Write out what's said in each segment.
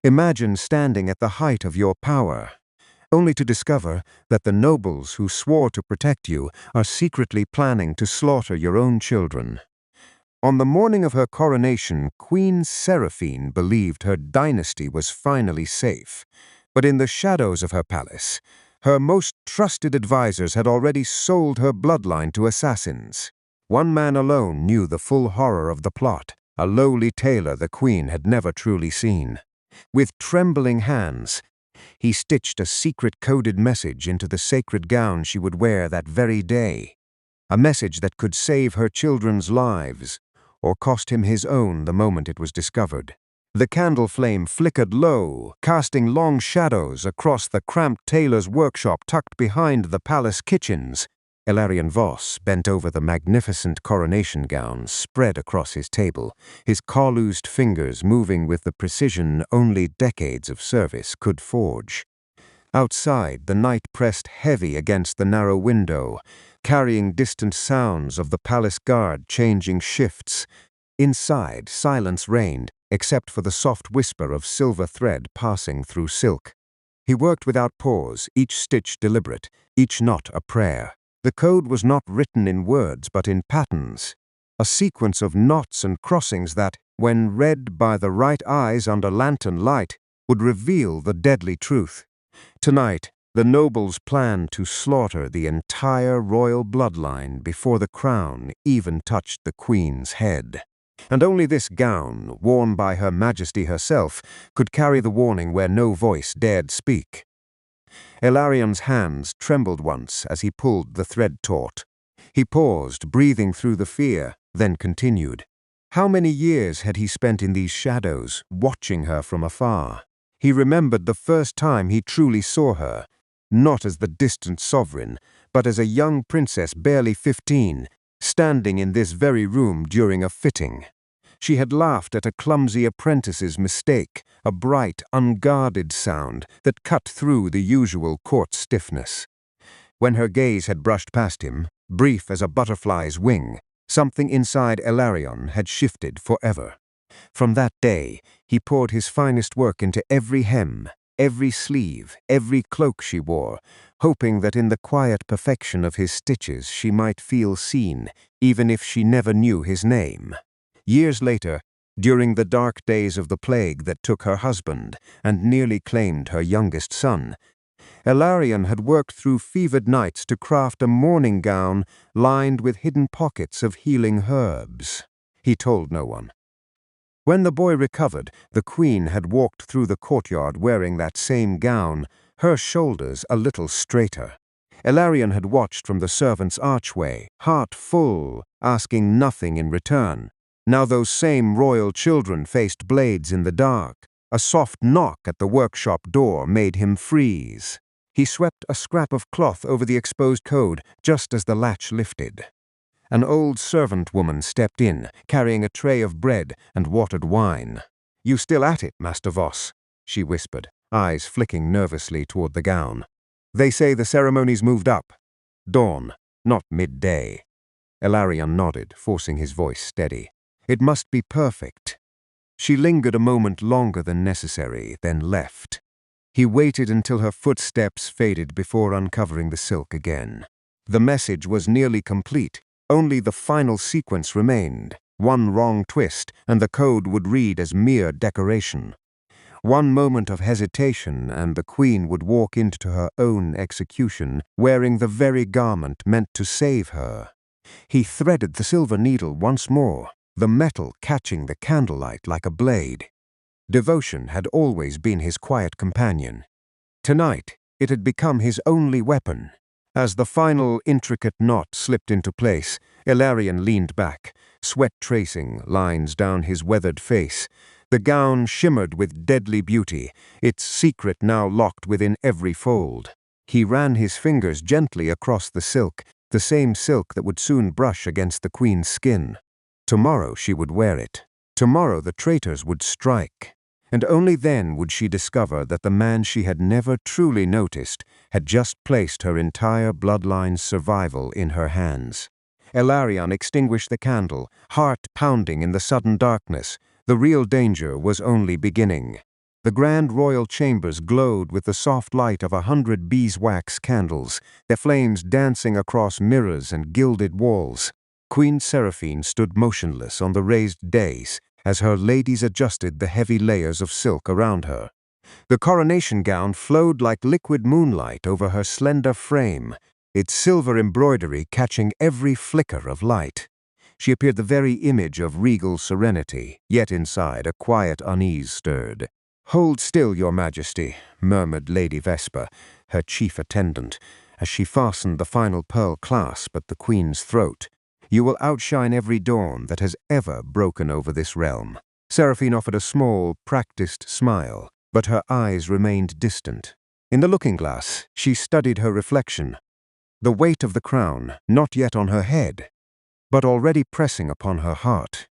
Imagine standing at the height of your power, only to discover that the nobles who swore to protect you are secretly planning to slaughter your own children. On the morning of her coronation, Queen Seraphine believed her dynasty was finally safe, but in the shadows of her palace, her most trusted advisors had already sold her bloodline to assassins. One man alone knew the full horror of the plot, a lowly tailor the queen had never truly seen. With trembling hands, he stitched a secret coded message into the sacred gown she would wear that very day. A message that could save her children's lives, or cost him his own the moment it was discovered. The candle flame flickered low, casting long shadows across the cramped tailor's workshop tucked behind the palace kitchens. Ilarion Voss bent over the magnificent coronation gown spread across his table, his calloused fingers moving with the precision only decades of service could forge. Outside, the night pressed heavy against the narrow window, carrying distant sounds of the palace guard changing shifts. Inside, silence reigned, except for the soft whisper of silver thread passing through silk. He worked without pause, each stitch deliberate, each knot a prayer. The code was not written in words, but in patterns, a sequence of knots and crossings that, when read by the right eyes under lantern light, would reveal the deadly truth. Tonight, the nobles planned to slaughter the entire royal bloodline before the crown even touched the queen's head. And only this gown, worn by Her Majesty herself, could carry the warning where no voice dared speak. Ilarion's hands trembled once as he pulled the thread taut. He paused, breathing through the fear, then continued. How many years had he spent in these shadows, watching her from afar? He remembered the first time he truly saw her, not as the distant sovereign, but as a young princess barely 15, standing in this very room during a fitting. She had laughed at a clumsy apprentice's mistake, a bright, unguarded sound that cut through the usual court stiffness. When her gaze had brushed past him, brief as a butterfly's wing, something inside Ilarion had shifted forever. From that day, he poured his finest work into every hem, every sleeve, every cloak she wore, hoping that in the quiet perfection of his stitches she might feel seen, even if she never knew his name. Years later, during the dark days of the plague that took her husband and nearly claimed her youngest son, Ilarion had worked through fevered nights to craft a mourning gown lined with hidden pockets of healing herbs. He told no one. When the boy recovered, the queen had walked through the courtyard wearing that same gown, her shoulders a little straighter. Ilarion had watched from the servants' archway, heart full, asking nothing in return. Now those same royal children faced blades in the dark. A soft knock at the workshop door made him freeze. He swept a scrap of cloth over the exposed code just as the latch lifted. An old servant woman stepped in, carrying a tray of bread and watered wine. "You still at it, Master Voss?" she whispered, eyes flicking nervously toward the gown. "They say the ceremony's moved up. Dawn, not midday." Ilarion nodded, forcing his voice steady. "It must be perfect." She lingered a moment longer than necessary, then left. He waited until her footsteps faded before uncovering the silk again. The message was nearly complete. Only the final sequence remained. One wrong twist, and the code would read as mere decoration. One moment of hesitation, and the queen would walk into her own execution, wearing the very garment meant to save her. He threaded the silver needle once more, the metal catching the candlelight like a blade. Devotion had always been his quiet companion. Tonight, it had become his only weapon. As the final intricate knot slipped into place, Ilarion leaned back, sweat tracing lines down his weathered face. The gown shimmered with deadly beauty, its secret now locked within every fold. He ran his fingers gently across the silk, the same silk that would soon brush against the queen's skin. Tomorrow she would wear it. Tomorrow the traitors would strike. And only then would she discover that the man she had never truly noticed had just placed her entire bloodline's survival in her hands. Ilarion extinguished the candle, heart pounding in the sudden darkness. The real danger was only beginning. The grand royal chambers glowed with the soft light of 100 beeswax candles, their flames dancing across mirrors and gilded walls. Queen Seraphine stood motionless on the raised dais as her ladies adjusted the heavy layers of silk around her. The coronation gown flowed like liquid moonlight over her slender frame, its silver embroidery catching every flicker of light. She appeared the very image of regal serenity, yet inside a quiet unease stirred. "Hold still, your majesty," murmured Lady Vesper, her chief attendant, as she fastened the final pearl clasp at the queen's throat. "You will outshine every dawn that has ever broken over this realm." Seraphine offered a small, practiced smile, but her eyes remained distant. In the looking-glass, she studied her reflection. The weight of the crown, not yet on her head, but already pressing upon her heart.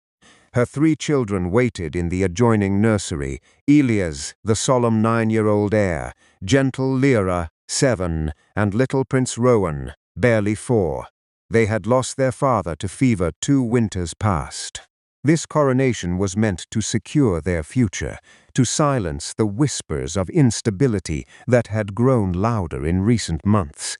Her 3 children waited in the adjoining nursery: Elias, the solemn 9-year-old heir, gentle Lyra, 7, and little Prince Rowan, barely 4. They had lost their father to fever 2 winters past. This coronation was meant to secure their future, to silence the whispers of instability that had grown louder in recent months.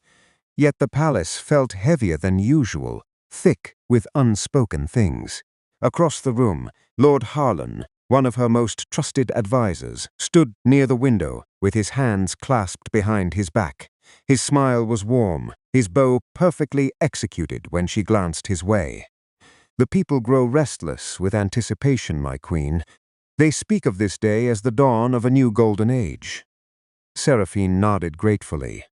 Yet the palace felt heavier than usual, thick with unspoken things. Across the room, Lord Harlan, one of her most trusted advisers, stood near the window with his hands clasped behind his back. His smile was warm, his bow perfectly executed when she glanced his way. "The people grow restless with anticipation, my queen. They speak of this day as the dawn of a new golden age." Seraphine nodded gratefully.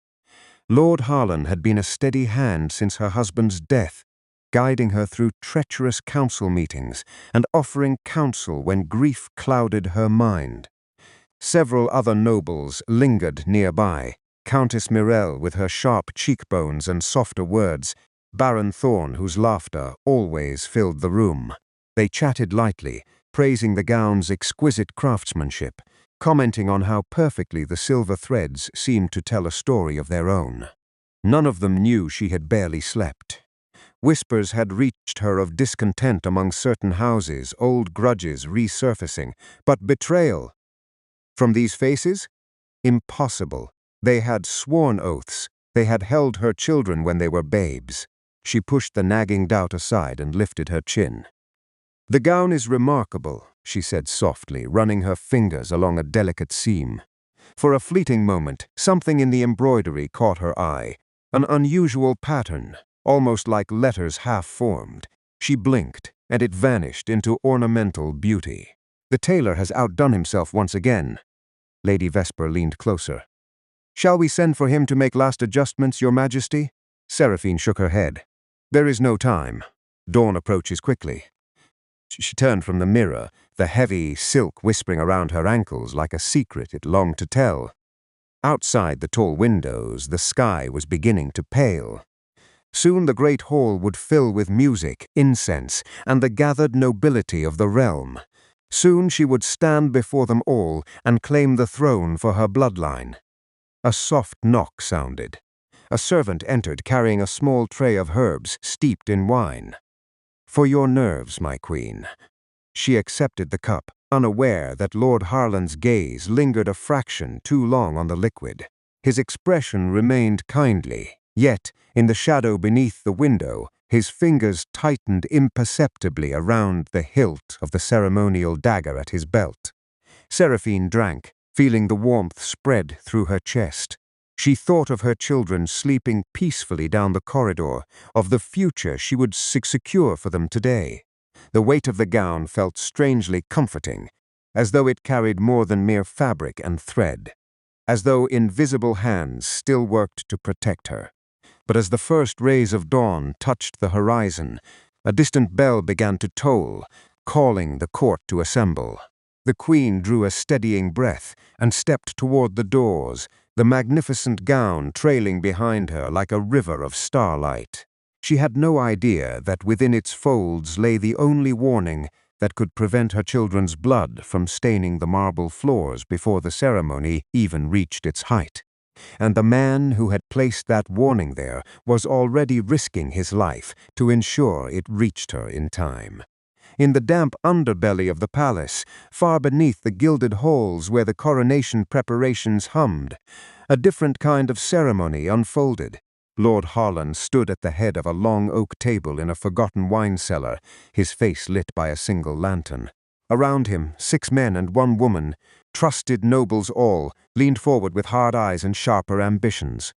Lord Harlan had been a steady hand since her husband's death, guiding her through treacherous council meetings and offering counsel when grief clouded her mind. Several other nobles lingered nearby: Countess Mirelle with her sharp cheekbones and softer words, Baron Thorn whose laughter always filled the room. They chatted lightly, praising the gown's exquisite craftsmanship, commenting on how perfectly the silver threads seemed to tell a story of their own. None of them knew she had barely slept. Whispers had reached her of discontent among certain houses, old grudges resurfacing. But betrayal? From these faces? Impossible. They had sworn oaths. They had held her children when they were babes. She pushed the nagging doubt aside and lifted her chin. "The gown is remarkable," she said softly, running her fingers along a delicate seam. For a fleeting moment, something in the embroidery caught her eye, an unusual pattern, almost like letters half-formed. She blinked, and it vanished into ornamental beauty. "The tailor has outdone himself once again." Lady Vesper leaned closer. "Shall we send for him to make last adjustments, your majesty?" Seraphine shook her head. "There is no time. Dawn approaches quickly." She turned from the mirror, the heavy silk whispering around her ankles like a secret it longed to tell. Outside the tall windows, the sky was beginning to pale. Soon the great hall would fill with music, incense, and the gathered nobility of the realm. Soon she would stand before them all and claim the throne for her bloodline. A soft knock sounded. A servant entered carrying a small tray of herbs steeped in wine. "For your nerves, my queen." She accepted the cup, unaware that Lord Harlan's gaze lingered a fraction too long on the liquid. His expression remained kindly, yet, in the shadow beneath the window, his fingers tightened imperceptibly around the hilt of the ceremonial dagger at his belt. Seraphine drank, feeling the warmth spread through her chest. She thought of her children sleeping peacefully down the corridor, of the future she would secure for them today. The weight of the gown felt strangely comforting, as though it carried more than mere fabric and thread, as though invisible hands still worked to protect her. But as the first rays of dawn touched the horizon, a distant bell began to toll, calling the court to assemble. The queen drew a steadying breath and stepped toward the doors, the magnificent gown trailing behind her like a river of starlight. She had no idea that within its folds lay the only warning that could prevent her children's blood from staining the marble floors before the ceremony even reached its height. And the man who had placed that warning there was already risking his life to ensure it reached her in time. in the damp underbelly of the palace, far beneath the gilded halls where the coronation preparations hummed, a different kind of ceremony unfolded. Lord Harlan stood at the head of a long oak table in a forgotten wine cellar, his face lit by a single lantern. Around him, 6 men and 1 woman, trusted nobles all, leaned forward with hard eyes and sharper ambitions.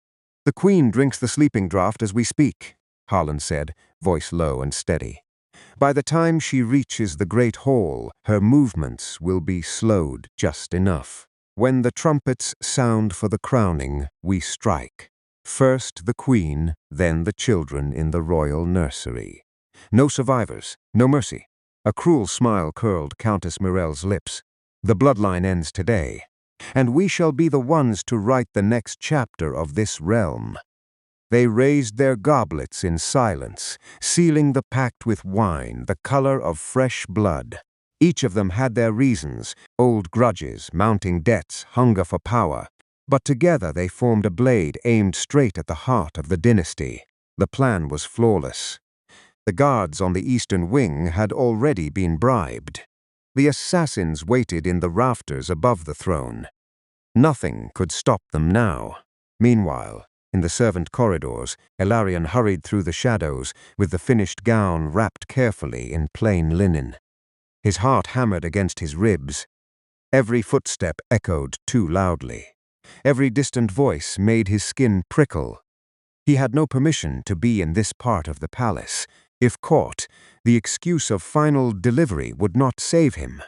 "The Queen drinks the sleeping draught as we speak," Harlan said, voice low and steady. "By the time she reaches the great hall, her movements will be slowed just enough. When the trumpets sound for the crowning, we strike. First the Queen, then the children in the royal nursery. No survivors, no mercy." A cruel smile curled Countess Mirelle's lips. "The bloodline ends today, and we shall be the ones to write the next chapter of this realm." They raised their goblets in silence, sealing the pact with wine, the color of fresh blood. Each of them had their reasons, old grudges, mounting debts, hunger for power. But together they formed a blade aimed straight at the heart of the dynasty. The plan was flawless. The guards on the eastern wing had already been bribed. The assassins waited in the rafters above the throne. Nothing could stop them now. Meanwhile, in the servant corridors, Ilarion hurried through the shadows with the finished gown wrapped carefully in plain linen. His heart hammered against his ribs. Every footstep echoed too loudly. Every distant voice made his skin prickle. He had no permission to be in this part of the palace. If caught, the excuse of final delivery would not save him.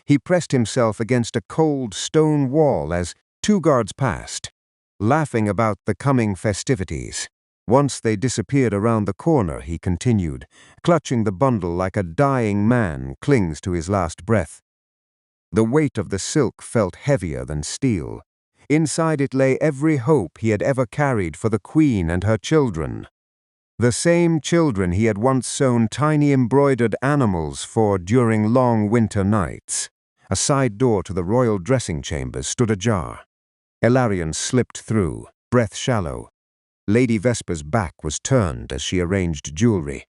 He pressed himself against a cold stone wall as 2 guards passed, laughing about the coming festivities. Once they disappeared around the corner, he continued, clutching the bundle like a dying man clings to his last breath. The weight of the silk felt heavier than steel. Inside it lay every hope he had ever carried for the Queen and her children. The same children he had once sewn tiny embroidered animals for during long winter nights. A side door to the royal dressing chambers stood ajar. Ilarion slipped through, breath shallow. Lady Vesper's back was turned as she arranged jewelry.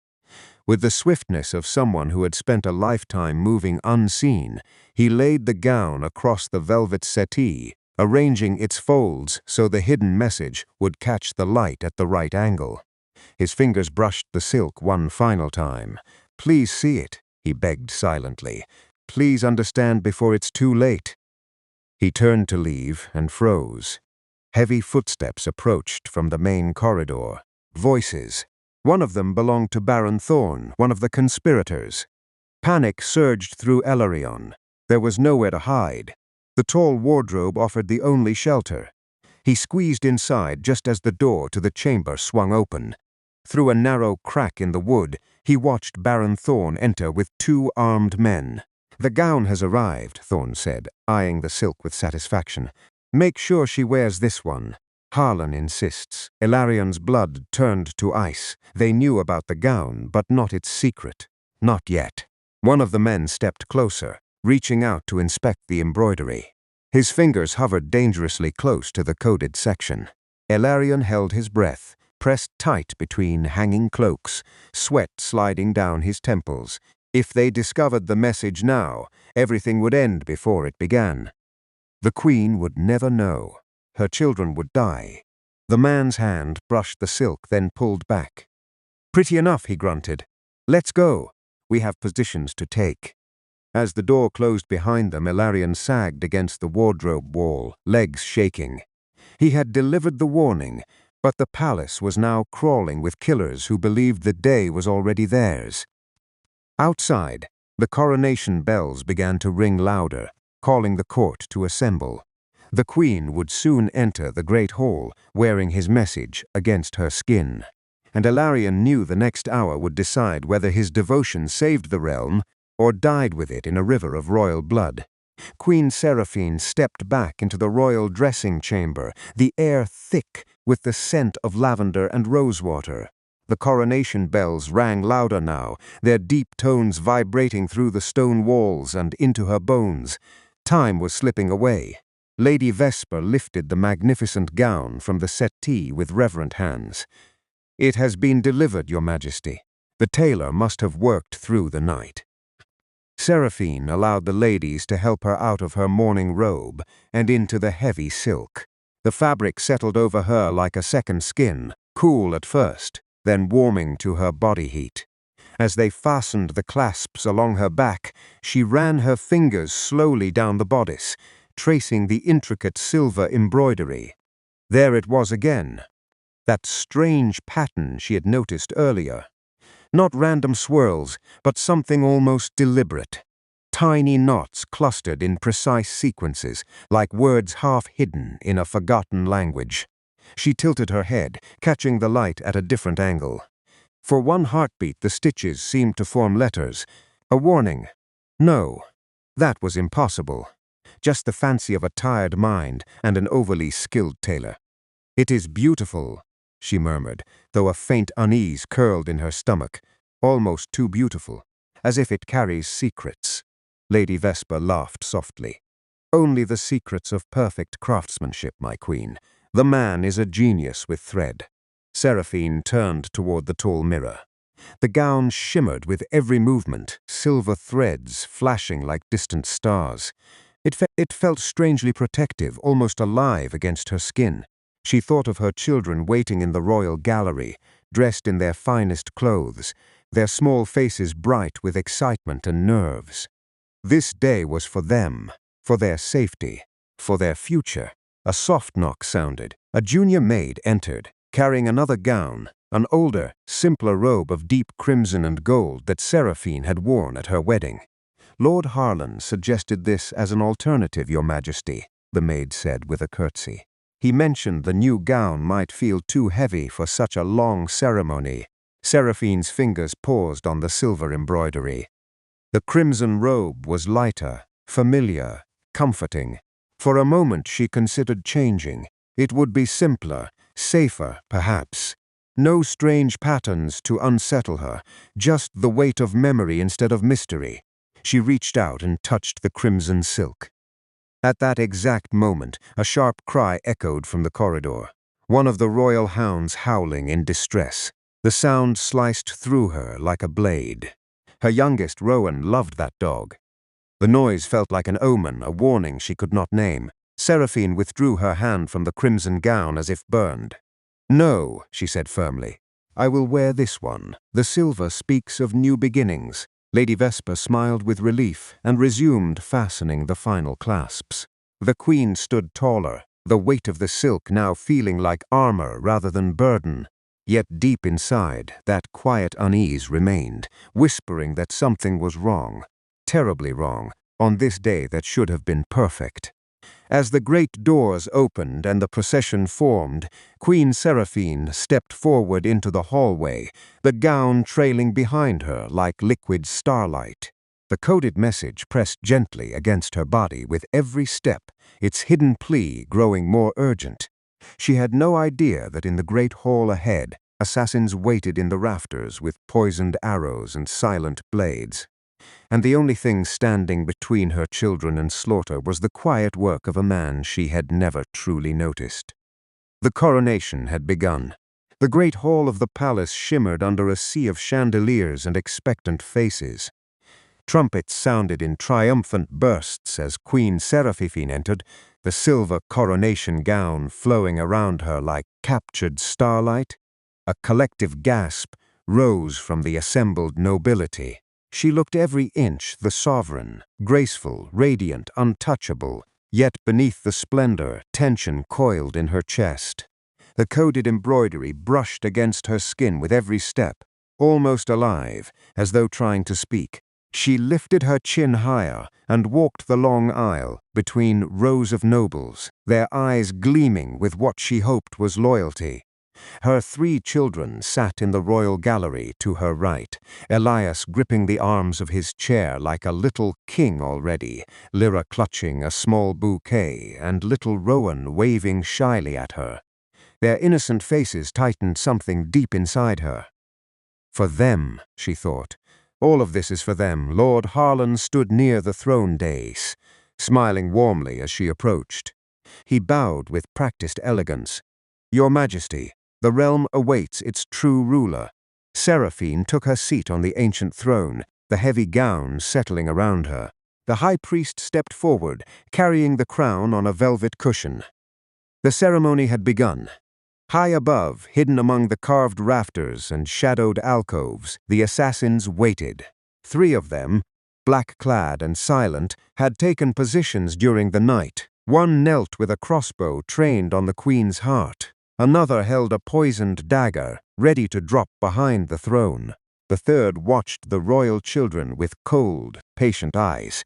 With the swiftness of someone who had spent a lifetime moving unseen, he laid the gown across the velvet settee, arranging its folds so the hidden message would catch the light at the right angle. His fingers brushed the silk one final time. "Please see it," he begged silently. "Please understand before it's too late." He turned to leave and froze. Heavy footsteps approached from the main corridor. Voices. One of them belonged to Baron Thorn, one of the conspirators. Panic surged through Ilarion. There was nowhere to hide. The tall wardrobe offered the only shelter. He squeezed inside just as the door to the chamber swung open. Through a narrow crack in the wood, he watched Baron Thorn enter with 2 armed men. "The gown has arrived," Thorn said, eyeing the silk with satisfaction. "Make sure she wears this one." Harlan insists. Ilarion's blood turned to ice. They knew about the gown, but not its secret. Not yet. One of the men stepped closer, reaching out to inspect the embroidery. His fingers hovered dangerously close to the coded section. Ilarion held his breath, pressed tight between hanging cloaks, sweat sliding down his temples. If they discovered the message now, everything would end before it began. The Queen would never know. Her children would die. The man's hand brushed the silk, then pulled back. "Pretty enough," he grunted. "Let's go. We have positions to take." As the door closed behind them, Ilarion sagged against the wardrobe wall, legs shaking. He had delivered the warning, but the palace was now crawling with killers who believed the day was already theirs. Outside, the coronation bells began to ring louder, calling the court to assemble. The Queen would soon enter the great hall, wearing his message against her skin. And Ilarion knew the next hour would decide whether his devotion saved the realm or died with it in a river of royal blood. Queen Seraphine stepped back into the royal dressing chamber, the air thick with the scent of lavender and rosewater. The coronation bells rang louder now, their deep tones vibrating through the stone walls and into her bones. Time was slipping away. Lady Vesper lifted the magnificent gown from the settee with reverent hands. "It has been delivered, Your Majesty. The tailor must have worked through the night." Seraphine allowed the ladies to help her out of her mourning robe and into the heavy silk. The fabric settled over her like a second skin, cool at first, then warming to her body heat. As they fastened the clasps along her back, she ran her fingers slowly down the bodice, tracing the intricate silver embroidery. There it was again, that strange pattern she had noticed earlier. Not random swirls, but something almost deliberate. Tiny knots clustered in precise sequences, like words half hidden in a forgotten language. She tilted her head, catching the light at a different angle. For one heartbeat, the stitches seemed to form letters. A warning. No, that was impossible. Just the fancy of a tired mind and an overly skilled tailor. "It is beautiful," she murmured, though a faint unease curled in her stomach. "Almost too beautiful, as if it carries secrets." Lady Vesper laughed softly. "Only the secrets of perfect craftsmanship, my queen. The man is a genius with thread." Seraphine turned toward the tall mirror. The gown shimmered with every movement, silver threads flashing like distant stars. It felt strangely protective, almost alive against her skin. She thought of her children waiting in the royal gallery, dressed in their finest clothes, their small faces bright with excitement and nerves. This day was for them, for their safety, for their future. A soft knock sounded. A junior maid entered, carrying another gown, an older, simpler robe of deep crimson and gold that Seraphine had worn at her wedding. "Lord Harlan suggested this as an alternative, Your Majesty," the maid said with a curtsy. "He mentioned the new gown might feel too heavy for such a long ceremony." Seraphine's fingers paused on the silver embroidery. The crimson robe was lighter, familiar, comforting. For a moment she considered changing. It would be simpler, safer, perhaps. No strange patterns to unsettle her, just the weight of memory instead of mystery. She reached out and touched the crimson silk. At that exact moment, a sharp cry echoed from the corridor. One of the royal hounds howling in distress. The sound sliced through her like a blade. Her youngest, Rowan, loved that dog. The noise felt like an omen, a warning she could not name. Seraphine withdrew her hand from the crimson gown as if burned. "No," she said firmly. "I will wear this one. The silver speaks of new beginnings." Lady Vesper smiled with relief and resumed fastening the final clasps. The queen stood taller, the weight of the silk now feeling like armor rather than burden. Yet deep inside, that quiet unease remained, whispering that something was wrong, terribly wrong, on this day that should have been perfect. As the great doors opened and the procession formed, Queen Seraphine stepped forward into the hallway, the gown trailing behind her like liquid starlight. The coded message pressed gently against her body with every step, its hidden plea growing more urgent. She had no idea that in the great hall ahead, assassins waited in the rafters with poisoned arrows and silent blades. And the only thing standing between her children and slaughter was the quiet work of a man she had never truly noticed. The coronation had begun. The great hall of the palace shimmered under a sea of chandeliers and expectant faces. Trumpets sounded in triumphant bursts as Queen Seraphine entered, the silver coronation gown flowing around her like captured starlight. A collective gasp rose from the assembled nobility. She looked every inch the sovereign, graceful, radiant, untouchable, yet beneath the splendor, tension coiled in her chest. The coded embroidery brushed against her skin with every step, almost alive, as though trying to speak. She lifted her chin higher and walked the long aisle between rows of nobles, their eyes gleaming with what she hoped was loyalty. Her 3 children sat in the royal gallery to her right, Elias gripping the arms of his chair like a little king already, Lyra clutching a small bouquet, and little Rowan waving shyly at her. Their innocent faces tightened something deep inside her. For them, she thought. All of this is for them. Lord Harlan stood near the throne dais, smiling warmly as she approached. He bowed with practiced elegance. "Your Majesty, the realm awaits its true ruler." Seraphine took her seat on the ancient throne, the heavy gown settling around her. The high priest stepped forward, carrying the crown on a velvet cushion. The ceremony had begun. High above, hidden among the carved rafters and shadowed alcoves, the assassins waited. 3 of them, black-clad and silent, had taken positions during the night. One knelt with a crossbow trained on the queen's heart. Another held a poisoned dagger, ready to drop behind the throne. The third watched the royal children with cold, patient eyes.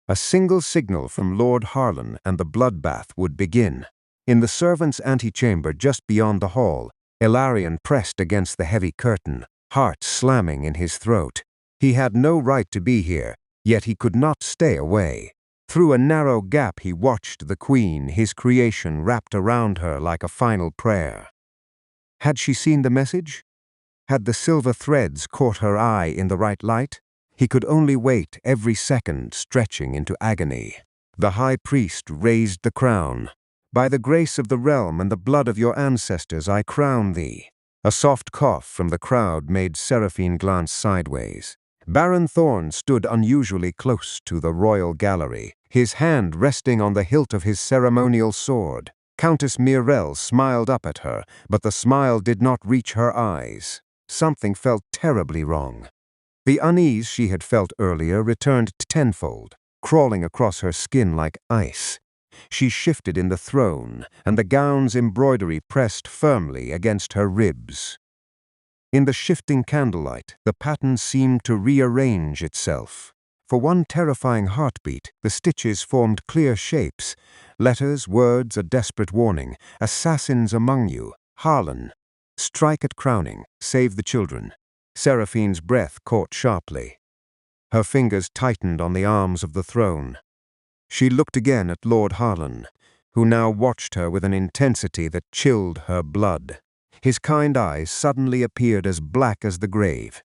A single signal from Lord Harlan and the bloodbath would begin. In the servants' antechamber just beyond the hall, Ilarion pressed against the heavy curtain, heart slamming in his throat. He had no right to be here, yet he could not stay away. Through a narrow gap he watched the queen, his creation wrapped around her like a final prayer. Had she seen the message? Had the silver threads caught her eye in the right light? He could only wait, every second stretching into agony. The high priest raised the crown. "By the grace of the realm and the blood of your ancestors, I crown thee." A soft cough from the crowd made Seraphine glance sideways. Baron Thorn stood unusually close to the royal gallery, his hand resting on the hilt of his ceremonial sword. Countess Mirel smiled up at her, but the smile did not reach her eyes. Something felt terribly wrong. The unease she had felt earlier returned tenfold, crawling across her skin like ice. She shifted in the throne, and the gown's embroidery pressed firmly against her ribs. In the shifting candlelight, the pattern seemed to rearrange itself. For one terrifying heartbeat, the stitches formed clear shapes. Letters, words, a desperate warning. "Assassins among you. Harlan. Strike at crowning. Save the children." Seraphine's breath caught sharply. Her fingers tightened on the arms of the throne. She looked again at Lord Harlan, who now watched her with an intensity that chilled her blood. His kind eyes suddenly appeared as black as the grave.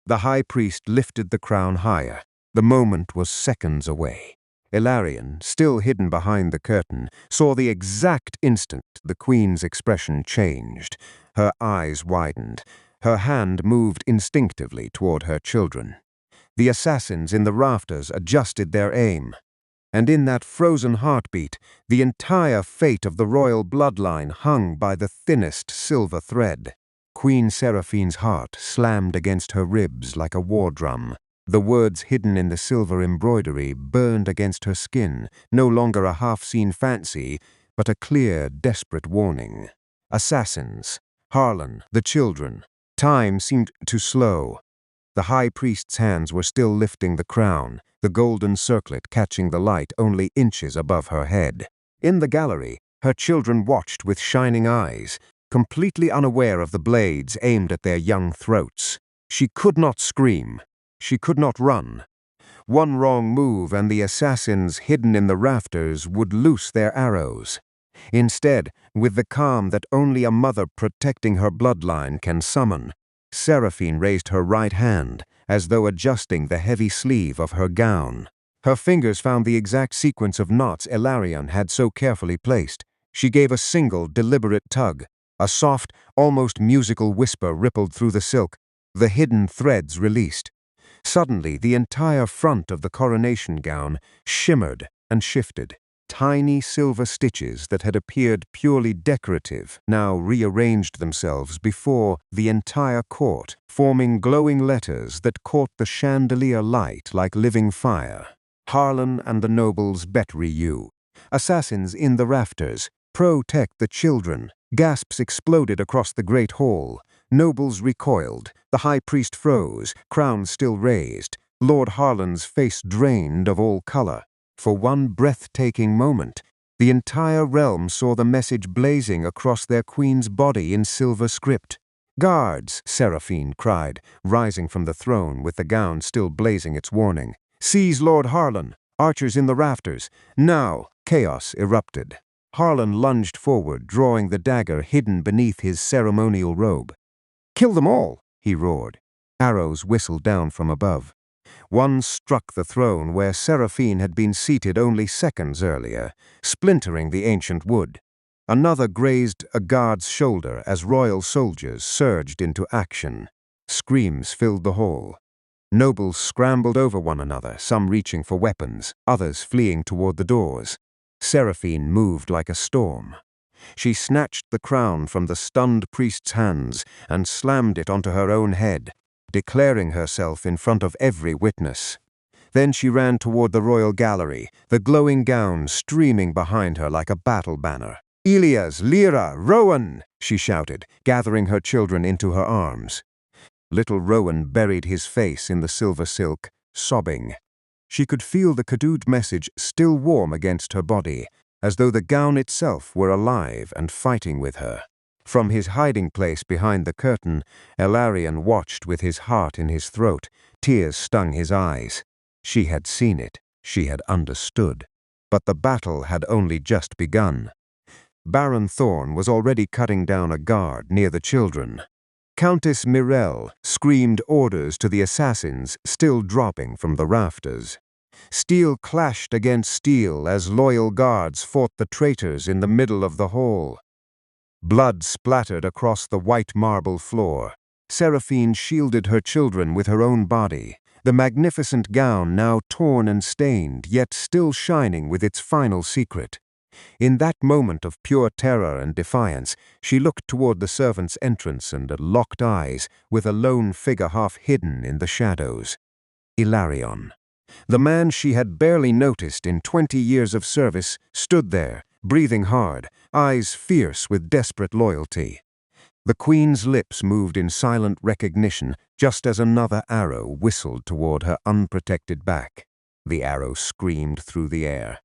The high priest lifted the crown higher. The moment was seconds away. Ilarion, still hidden behind the curtain, saw the exact instant the queen's expression changed. Her eyes widened. Her hand moved instinctively toward her children. The assassins in the rafters adjusted their aim. And in that frozen heartbeat, the entire fate of the royal bloodline hung by the thinnest silver thread. Queen Seraphine's heart slammed against her ribs like a war drum. The words hidden in the silver embroidery burned against her skin, no longer a half-seen fancy, but a clear, desperate warning. Assassins. Harlan. The children. Time seemed to slow. The high priest's hands were still lifting the crown, the golden circlet catching the light only inches above her head. In the gallery, her children watched with shining eyes, completely unaware of the blades aimed at their young throats. She could not scream. She could not run. One wrong move and the assassins hidden in the rafters would loose their arrows. Instead, with the calm that only a mother protecting her bloodline can summon, Seraphine raised her right hand, as though adjusting the heavy sleeve of her gown. Her fingers found the exact sequence of knots Ilarion had so carefully placed. She gave a single, deliberate tug. A soft, almost musical whisper rippled through the silk. The hidden threads released. Suddenly, the entire front of the coronation gown shimmered and shifted. Tiny silver stitches that had appeared purely decorative now rearranged themselves before the entire court, forming glowing letters that caught the chandelier light like living fire. Harlan and the nobles betray you. Assassins in the rafters. Protect the children. Gasps exploded across the great hall. Nobles recoiled. The high priest froze, crown still raised. Lord Harlan's face drained of all color. For one breathtaking moment, the entire realm saw the message blazing across their queen's body in silver script. "Guards!" Seraphine cried, rising from the throne with the gown still blazing its warning. "Seize Lord Harlan! Archers in the rafters! Now!" Chaos erupted. Harlan lunged forward, drawing the dagger hidden beneath his ceremonial robe. "Kill them all!" he roared. Arrows whistled down from above. One struck the throne where Seraphine had been seated only seconds earlier, splintering the ancient wood. Another grazed a guard's shoulder as royal soldiers surged into action. Screams filled the hall. Nobles scrambled over one another, some reaching for weapons, others fleeing toward the doors. Seraphine moved like a storm. She snatched the crown from the stunned priest's hands and slammed it onto her own head, declaring herself in front of every witness. Then she ran toward the royal gallery, the glowing gown streaming behind her like a battle banner. "Elias, Lyra, Rowan!" she shouted, gathering her children into her arms. Little Rowan buried his face in the silver silk, sobbing. She could feel the Kadud message still warm against her body, as though the gown itself were alive and fighting with her. From his hiding place behind the curtain, Elarion watched with his heart in his throat. Tears stung his eyes. She had seen it. She had understood. But the battle had only just begun. Baron Thorn was already cutting down a guard near the children. Countess Mirelle screamed orders to the assassins still dropping from the rafters. Steel clashed against steel as loyal guards fought the traitors in the middle of the hall. Blood splattered across the white marble floor. Seraphine shielded her children with her own body, the magnificent gown now torn and stained, yet still shining with its final secret. In that moment of pure terror and defiance, she looked toward the servants' entrance and locked eyes with a lone figure half hidden in the shadows. Ilarion. The man she had barely noticed in 20 years of service stood there, breathing hard, eyes fierce with desperate loyalty. The queen's lips moved in silent recognition just as another arrow whistled toward her unprotected back. The arrow screamed through the air.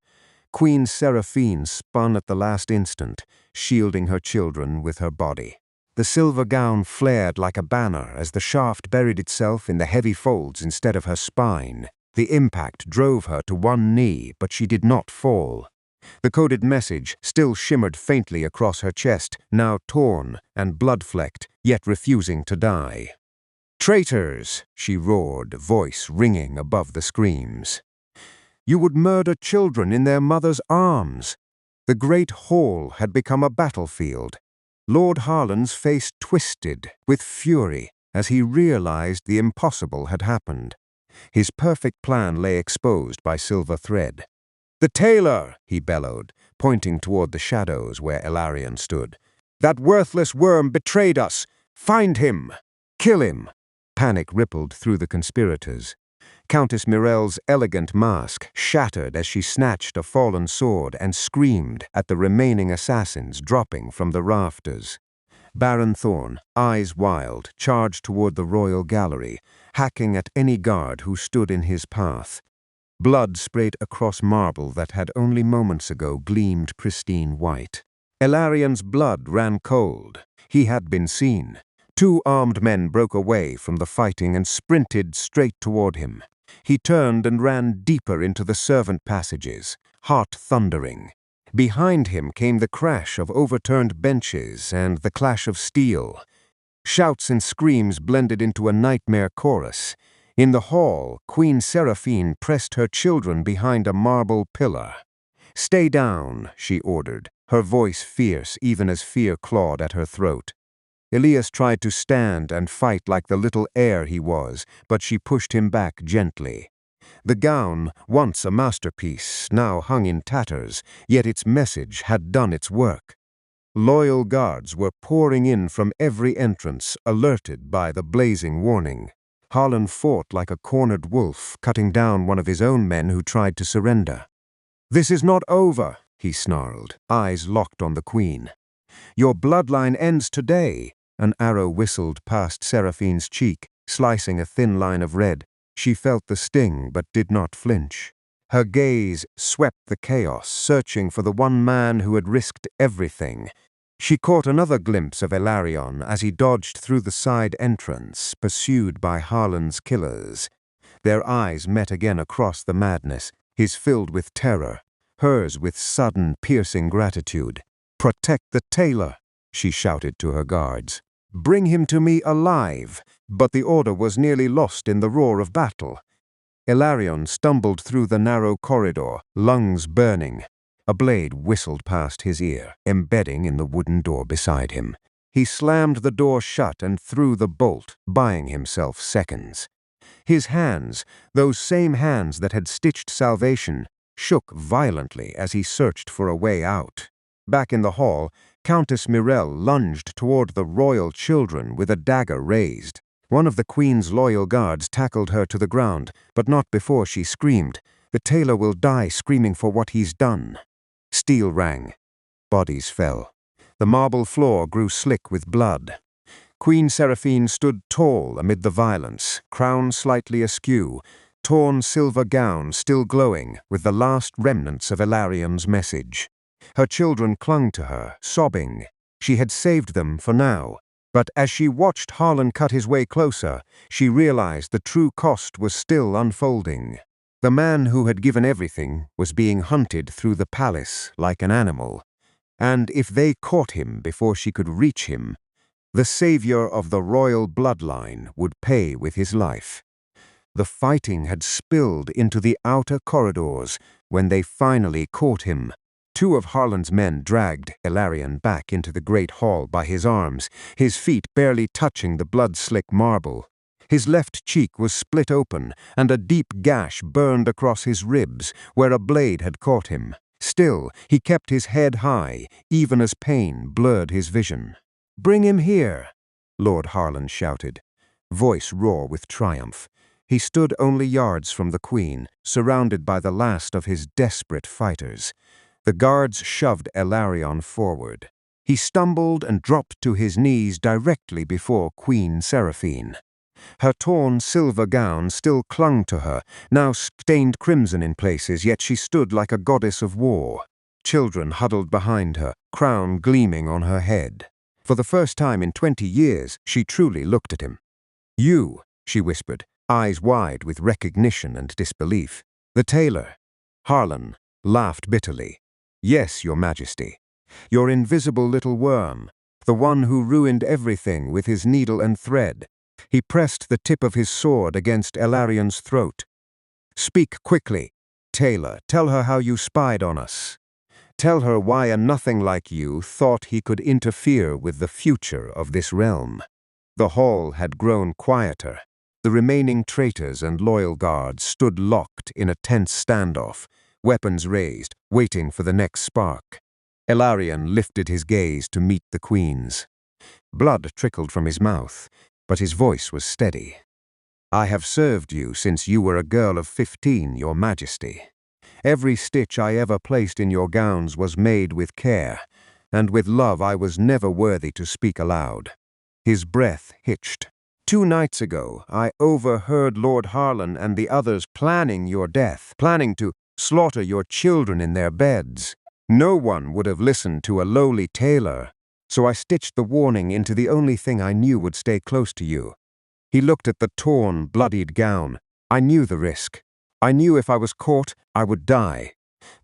Queen Seraphine spun at the last instant, shielding her children with her body. The silver gown flared like a banner as the shaft buried itself in the heavy folds instead of her spine. The impact drove her to one knee, but she did not fall. The coded message still shimmered faintly across her chest, now torn and blood-flecked, yet refusing to die. "Traitors!" she roared, voice ringing above the screams. "You would murder children in their mother's arms." The great hall had become a battlefield. Lord Harlan's face twisted with fury as he realized the impossible had happened. His perfect plan lay exposed by silver thread. "The Tailor!" he bellowed, pointing toward the shadows where Elarion stood. "That worthless worm betrayed us! Find him! Kill him!" Panic rippled through the conspirators. Countess Mirelle's elegant mask shattered as she snatched a fallen sword and screamed at the remaining assassins dropping from the rafters. Baron Thorn, eyes wild, charged toward the royal gallery, hacking at any guard who stood in his path. Blood sprayed across marble that had only moments ago gleamed pristine white. Elarion's blood ran cold. He had been seen. 2 armed men broke away from the fighting and sprinted straight toward him. He turned and ran deeper into the servant passages, heart thundering. Behind him came the crash of overturned benches and the clash of steel. Shouts and screams blended into a nightmare chorus. In the hall, Queen Seraphine pressed her children behind a marble pillar. "Stay down," she ordered, her voice fierce even as fear clawed at her throat. Elias tried to stand and fight like the little heir he was, but she pushed him back gently. The gown, once a masterpiece, now hung in tatters, yet its message had done its work. Loyal guards were pouring in from every entrance, alerted by the blazing warning. Harlan fought like a cornered wolf, cutting down one of his own men who tried to surrender. "This is not over," he snarled, eyes locked on the queen. "Your bloodline ends today." An arrow whistled past Seraphine's cheek, slicing a thin line of red. She felt the sting but did not flinch. Her gaze swept the chaos, searching for the one man who had risked everything. She caught another glimpse of Elarion as he dodged through the side entrance, pursued by Harlan's killers. Their eyes met again across the madness, his filled with terror, hers with sudden, piercing gratitude. "Protect the Tailor," she shouted to her guards. "Bring him to me alive." But the order was nearly lost in the roar of battle. Elarion stumbled through the narrow corridor, lungs burning. A blade whistled past his ear, embedding in the wooden door beside him. He slammed the door shut and threw the bolt, buying himself seconds. His hands, those same hands that had stitched salvation, shook violently as he searched for a way out. Back in the hall, Countess Mirelle lunged toward the royal children with a dagger raised. One of the Queen's loyal guards tackled her to the ground, but not before she screamed, "The tailor will die screaming for what he's done." Steel rang. Bodies fell. The marble floor grew slick with blood. Queen Seraphine stood tall amid the violence, crown slightly askew, torn silver gown still glowing with the last remnants of Ilarion's message. Her children clung to her, sobbing. She had saved them for now. But as she watched Harlan cut his way closer, she realized the true cost was still unfolding. The man who had given everything was being hunted through the palace like an animal. And if they caught him before she could reach him, the savior of the royal bloodline would pay with his life. The fighting had spilled into the outer corridors when they finally caught him. Two of Harlan's men dragged Ilarion back into the great hall by his arms, his feet barely touching the blood-slick marble. His left cheek was split open, and a deep gash burned across his ribs where a blade had caught him. Still, he kept his head high, even as pain blurred his vision. "Bring him here," Lord Harlan shouted, voice raw with triumph. He stood only yards from the Queen, surrounded by the last of his desperate fighters. The guards shoved Ilarion forward. He stumbled and dropped to his knees directly before Queen Seraphine. Her torn silver gown still clung to her, now stained crimson in places, yet she stood like a goddess of war. Children huddled behind her, crown gleaming on her head. For the first time in 20 years, she truly looked at him. "You," she whispered, eyes wide with recognition and disbelief. "The tailor." Harlan laughed bitterly. "Yes, Your Majesty. Your invisible little worm, the one who ruined everything with his needle and thread." He pressed the tip of his sword against Ilarion's throat. "Speak quickly. Tailor, tell her how you spied on us. Tell her why a nothing like you thought he could interfere with the future of this realm." The hall had grown quieter. The remaining traitors and loyal guards stood locked in a tense standoff, weapons raised, waiting for the next spark. Ilarion lifted his gaze to meet the Queen's. Blood trickled from his mouth, but his voice was steady. "I have served you since you were a girl of 15, Your Majesty. Every stitch I ever placed in your gowns was made with care, and with love I was never worthy to speak aloud." His breath hitched. "2 nights ago, I overheard Lord Harlan and the others planning your death, planning to slaughter your children in their beds. No one would have listened to a lowly tailor, so I stitched the warning into the only thing I knew would stay close to you." He looked at the torn, bloodied gown. "I knew the risk. I knew if I was caught, I would die.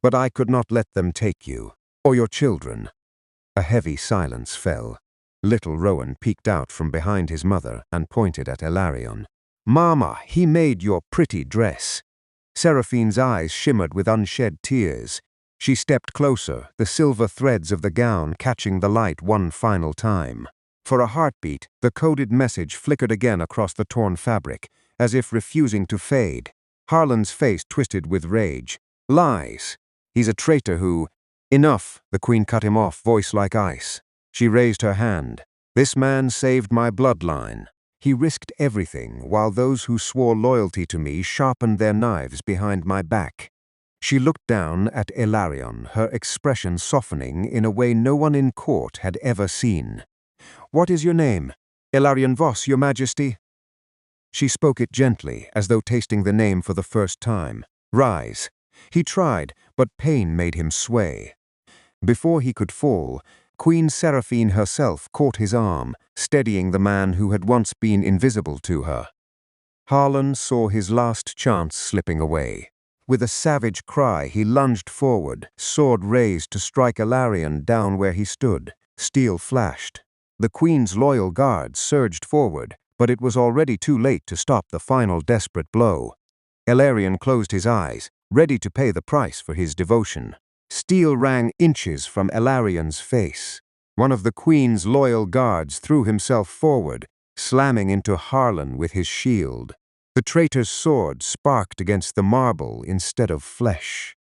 But I could not let them take you, or your children." A heavy silence fell. Little Rowan peeked out from behind his mother and pointed at Ilarion. "Mama, he made your pretty dress." Seraphine's eyes shimmered with unshed tears. She stepped closer, the silver threads of the gown catching the light one final time. For a heartbeat, the coded message flickered again across the torn fabric, as if refusing to fade. Harlan's face twisted with rage. "Lies! He's a traitor who—" "Enough," the Queen cut him off, voice like ice. She raised her hand. "This man saved my bloodline. He risked everything, while those who swore loyalty to me sharpened their knives behind my back." She looked down at Ilarion, her expression softening in a way no one in court had ever seen. "What is your name?" "Ilarion Voss, Your Majesty." She spoke it gently, as though tasting the name for the first time. "Rise." He tried, but pain made him sway. Before he could fall, Queen Seraphine herself caught his arm, steadying the man who had once been invisible to her. Harlan saw his last chance slipping away. With a savage cry, he lunged forward, sword raised to strike Ilarion down where he stood. Steel flashed. The Queen's loyal guards surged forward, but it was already too late to stop the final desperate blow. Ilarion closed his eyes, ready to pay the price for his devotion. Steel rang inches from Ilarion's face. One of the Queen's loyal guards threw himself forward, slamming into Harlan with his shield. The traitor's sword sparked against the marble instead of flesh.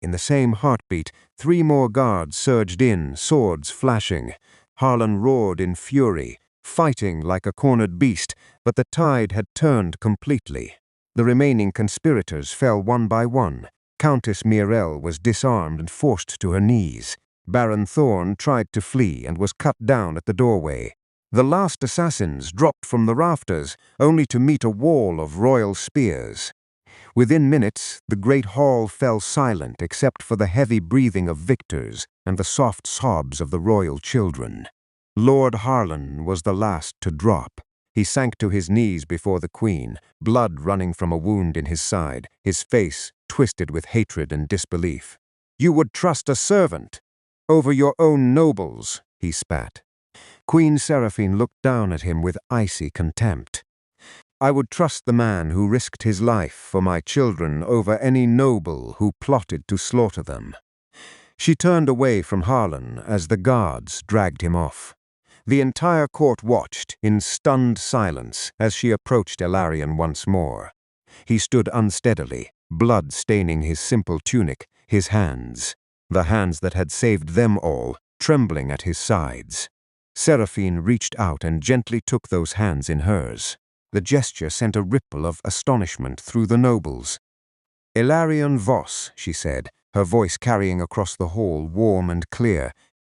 In the same heartbeat, 3 more guards surged in, swords flashing. Harlan roared in fury, fighting like a cornered beast, but the tide had turned completely. The remaining conspirators fell one by one. Countess Mirel was disarmed and forced to her knees. Baron Thorn tried to flee and was cut down at the doorway. The last assassins dropped from the rafters, only to meet a wall of royal spears. Within minutes, the great hall fell silent except for the heavy breathing of victors and the soft sobs of the royal children. Lord Harlan was the last to drop. He sank to his knees before the Queen, blood running from a wound in his side, his face twisted with hatred and disbelief. "You would trust a servant over your own nobles," he spat. Queen Seraphine looked down at him with icy contempt. "I would trust the man who risked his life for my children over any noble who plotted to slaughter them." She turned away from Harlan as the guards dragged him off. The entire court watched in stunned silence as she approached Ilarion once more. He stood unsteadily, blood staining his simple tunic, his hands, the hands that had saved them all, trembling at his sides. Seraphine reached out and gently took those hands in hers. The gesture sent a ripple of astonishment through the nobles. "Ilarion Voss," she said, her voice carrying across the hall, warm and clear.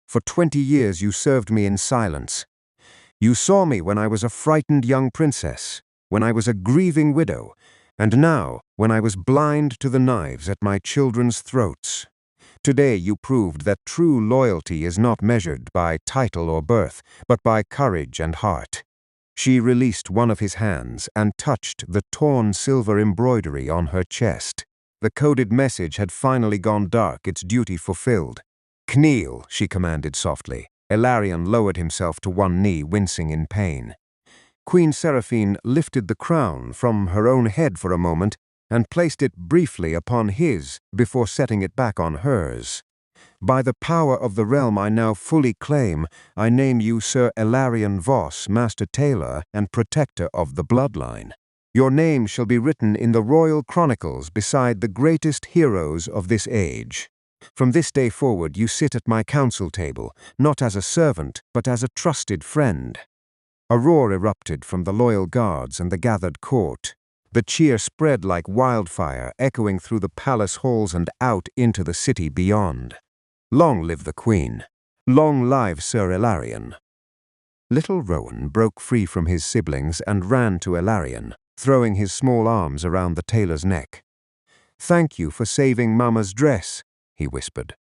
"For 20 years you served me in silence. You saw me when I was a frightened young princess, when I was a grieving widow, and now when I was blind to the knives at my children's throats. Today you proved that true loyalty is not measured by title or birth, but by courage and heart." She released one of his hands and touched the torn silver embroidery on her chest. The coded message had finally gone dark, its duty fulfilled. "Kneel," she commanded softly. Ilarion lowered himself to one knee, wincing in pain. Queen Seraphine lifted the crown from her own head for a moment and placed it briefly upon his before setting it back on hers. "By the power of the realm I now fully claim, I name you Sir Ilarion Voss, Master Tailor and Protector of the Bloodline. Your name shall be written in the royal chronicles beside the greatest heroes of this age. From this day forward you sit at my council table, not as a servant, but as a trusted friend." A roar erupted from the loyal guards and the gathered court. The cheer spread like wildfire, echoing through the palace halls and out into the city beyond. "Long live the Queen! Long live Sir Ilarion!" Little Rowan broke free from his siblings and ran to Ilarion, throwing his small arms around the tailor's neck. "Thank you for saving Mama's dress," he whispered.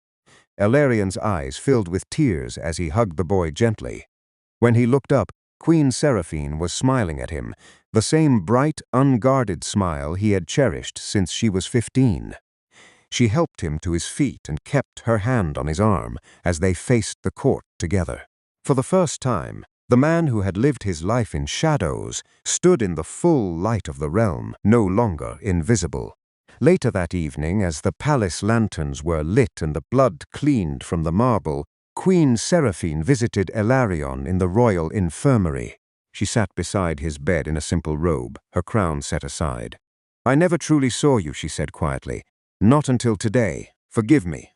Ilarion's eyes filled with tears as he hugged the boy gently. When he looked up, Queen Seraphine was smiling at him, the same bright, unguarded smile he had cherished since she was 15. She helped him to his feet and kept her hand on his arm as they faced the court together. For the first time, the man who had lived his life in shadows stood in the full light of the realm, no longer invisible. Later that evening, as the palace lanterns were lit and the blood cleaned from the marble, Queen Seraphine visited Ilarion in the royal infirmary. She sat beside his bed in a simple robe, her crown set aside. "I never truly saw you," she said quietly. "Not until today. Forgive me."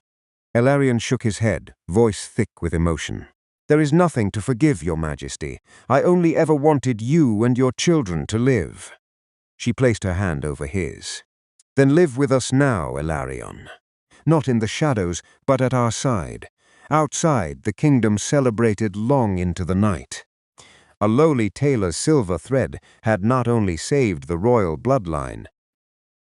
Ilarion shook his head, voice thick with emotion. "There is nothing to forgive, Your Majesty. I only ever wanted you and your children to live." She placed her hand over his. "Then live with us now, Ilarion. Not in the shadows, but at our side. Outside, the kingdom celebrated long into the night. A lowly tailor's silver thread had not only saved the royal bloodline,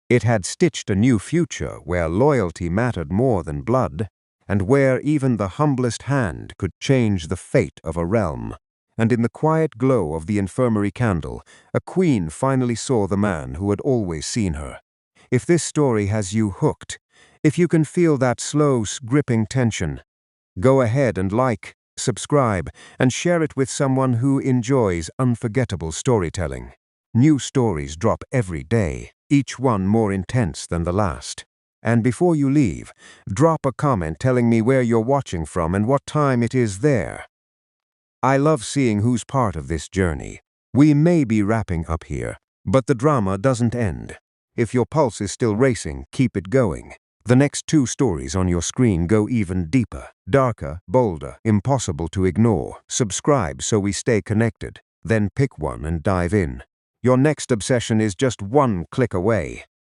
it had stitched a new future where loyalty mattered more than blood, and where even the humblest hand could change the fate of a realm. And in the quiet glow of the infirmary candle, a queen finally saw the man who had always seen her. If this story has you hooked, if you can feel that slow, gripping tension, go ahead and like, subscribe, and share it with someone who enjoys unforgettable storytelling. New stories drop every day, each one more intense than the last. And before you leave, drop a comment telling me where you're watching from and what time it is there. I love seeing who's part of this journey. We may be wrapping up here, But the drama doesn't end. If your pulse is still racing, keep it going. The next 2 stories on your screen go even deeper, darker, bolder, impossible to ignore. Subscribe so we stay connected. Then pick one and dive in. Your next obsession is just 1 click away.